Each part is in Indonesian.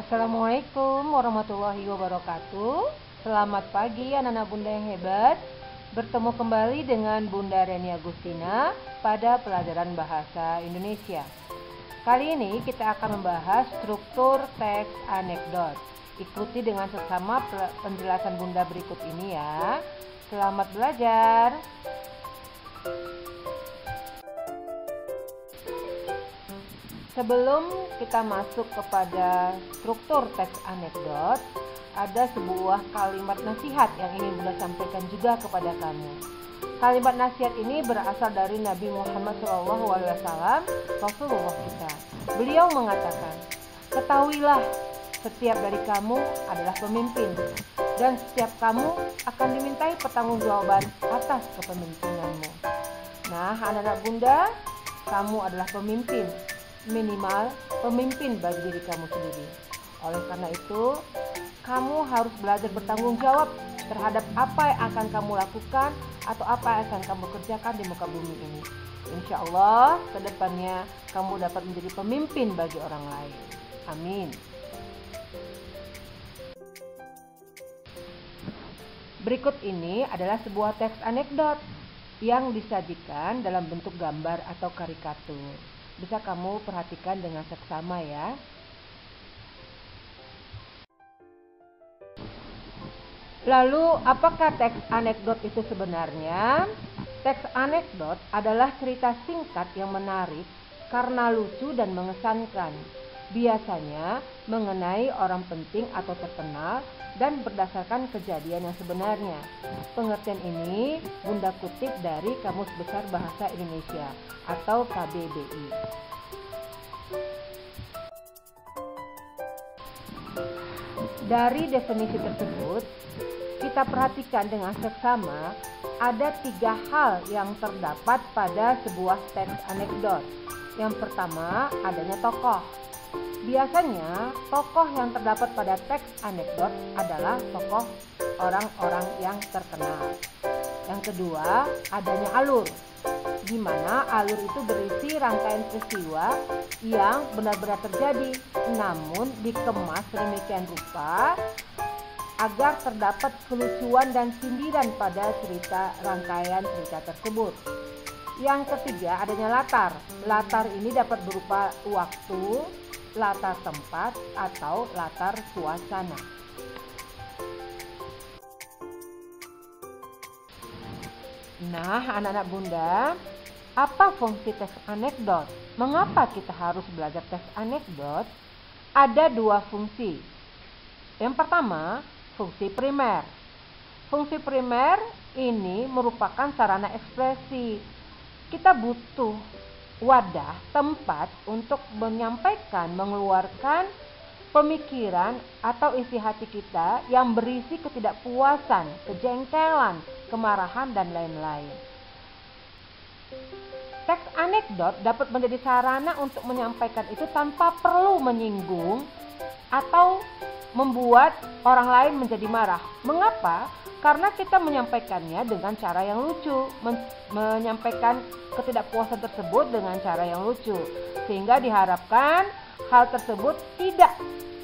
Assalamualaikum warahmatullahi wabarakatuh. Selamat pagi anak-anak bunda yang hebat. Bertemu kembali dengan Bunda Reni Agustina pada pelajaran bahasa Indonesia. Kali ini kita akan membahas struktur teks anekdot. Ikuti dengan seksama penjelasan bunda berikut ini ya. Selamat belajar. Sebelum kita masuk kepada struktur teks anekdot, ada sebuah kalimat nasihat yang ingin Bunda sampaikan juga kepada kamu. Kalimat nasihat ini berasal dari Nabi Muhammad SAW, Rasulullah kita. Beliau mengatakan, "Ketahuilah, setiap dari kamu adalah pemimpin, dan setiap kamu akan dimintai pertanggungjawaban atas kepemimpinanmu." Nah, anak-anak Bunda, kamu adalah pemimpin. Minimal pemimpin bagi diri kamu sendiri. Oleh karena itu, kamu harus belajar bertanggung jawab terhadap apa yang akan kamu lakukan atau apa yang akan kamu kerjakan di muka bumi ini. Insya Allah, kedepannya kamu dapat menjadi pemimpin bagi orang lain. Amin. Berikut ini adalah sebuah teks anekdot yang disajikan dalam bentuk gambar atau karikatur. Bisa kamu perhatikan dengan seksama ya. Lalu, apakah teks anekdot itu sebenarnya? Teks anekdot adalah cerita singkat yang menarik karena lucu dan mengesankan. Biasanya mengenai orang penting atau terkenal dan berdasarkan kejadian yang sebenarnya. Pengertian ini Bunda kutip dari Kamus Besar Bahasa Indonesia atau KBBI. Dari definisi tersebut, kita perhatikan dengan seksama ada 3 hal yang terdapat pada sebuah teks anekdot. Yang pertama, adanya tokoh. Biasanya, tokoh yang terdapat pada teks anekdot adalah tokoh orang-orang yang terkenal. Yang kedua, adanya alur, di mana alur itu berisi rangkaian peristiwa yang benar-benar terjadi, namun dikemas sedemikian rupa agar terdapat kelucuan dan sindiran pada rangkaian cerita tersebut. Yang ketiga, adanya latar. Latar ini dapat berupa waktu, latar tempat, atau latar suasana. Nah, anak-anak Bunda, apa fungsi teks anekdot? Mengapa kita harus belajar teks anekdot? Ada 2 fungsi. Yang pertama, fungsi primer. Fungsi primer ini merupakan sarana ekspresi. Kita butuh wadah, tempat untuk menyampaikan, mengeluarkan pemikiran atau isi hati kita yang berisi ketidakpuasan, kejengkelan, kemarahan, dan lain-lain. Teks anekdot dapat menjadi sarana untuk menyampaikan itu tanpa perlu menyinggung atau membuat orang lain menjadi marah. Mengapa? Karena kita menyampaikannya dengan cara yang lucu, menyampaikan ketidakpuasan tersebut dengan cara yang lucu, sehingga diharapkan hal tersebut tidak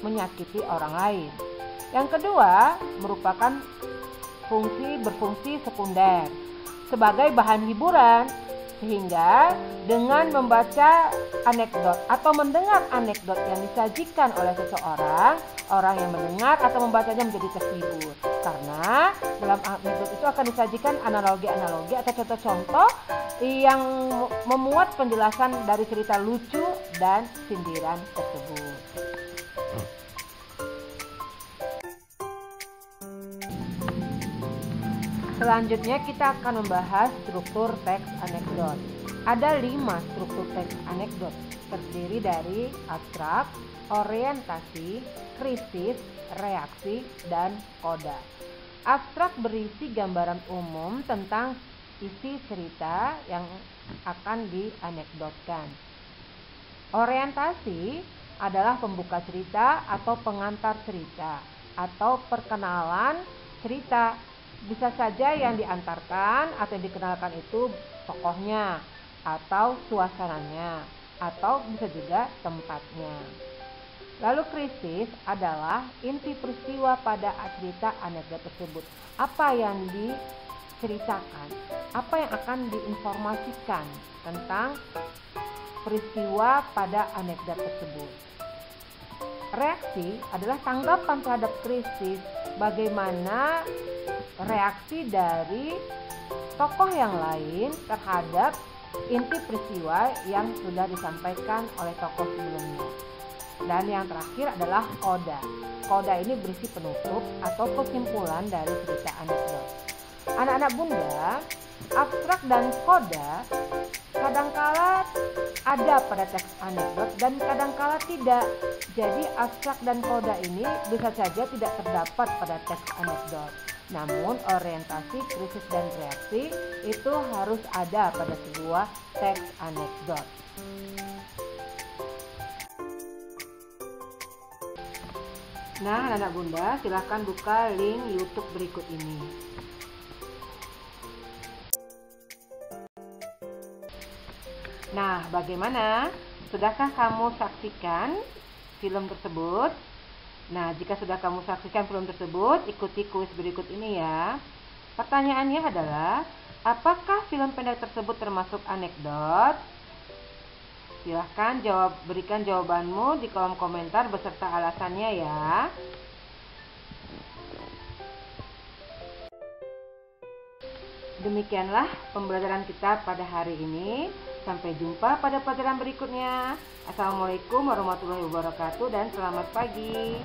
menyakiti orang lain. Yang kedua, merupakan berfungsi sekunder sebagai bahan hiburan, sehingga dengan membaca anekdot atau mendengar anekdot yang disajikan oleh seseorang, orang yang mendengar atau membacanya menjadi terhibur. Karena dalam anekdot itu akan disajikan analogi-analogi atau contoh-contoh yang memuat penjelasan dari cerita lucu dan sindiran tersebut. Selanjutnya kita akan membahas struktur teks anekdot. Ada 5 struktur teks anekdot, terdiri dari abstrak, orientasi, krisis, reaksi, dan koda. Abstrak berisi gambaran umum tentang isi cerita yang akan dianekdotkan. Orientasi adalah pembuka cerita atau pengantar cerita atau perkenalan cerita. Bisa saja yang diantarkan atau yang dikenalkan itu tokohnya atau suasananya, atau bisa juga tempatnya. Lalu krisis adalah inti peristiwa pada cerita anekdot tersebut. Apa yang diceritakan, apa yang akan diinformasikan tentang peristiwa pada anekdot tersebut. Reaksi adalah tanggapan terhadap krisis, bagaimana reaksi dari tokoh yang lain terhadap inti peristiwa yang sudah disampaikan oleh tokoh sebelumnya. Dan yang terakhir adalah koda. Koda ini berisi penutup atau kesimpulan dari cerita anekdot. Anak-anak Bunda, abstrak dan koda kadangkala ada pada teks anekdot dan kadangkala tidak. Jadi abstrak dan koda ini bisa saja tidak terdapat pada teks anekdot. Namun orientasi, krisis, dan reaksi itu harus ada pada sebuah teks anekdot. Nah, anak Bunda, silahkan buka link YouTube berikut ini. Nah, bagaimana? Sudahkah kamu saksikan film tersebut? Nah, jika sudah kamu saksikan film tersebut, ikuti kuis berikut ini ya. Pertanyaannya adalah, apakah film pendek tersebut termasuk anekdot? Silahkan berikan jawabanmu di kolom komentar beserta alasannya ya. Demikianlah pembelajaran kita pada hari ini. Sampai jumpa pada pelajaran berikutnya. Assalamualaikum warahmatullahi wabarakatuh dan selamat pagi.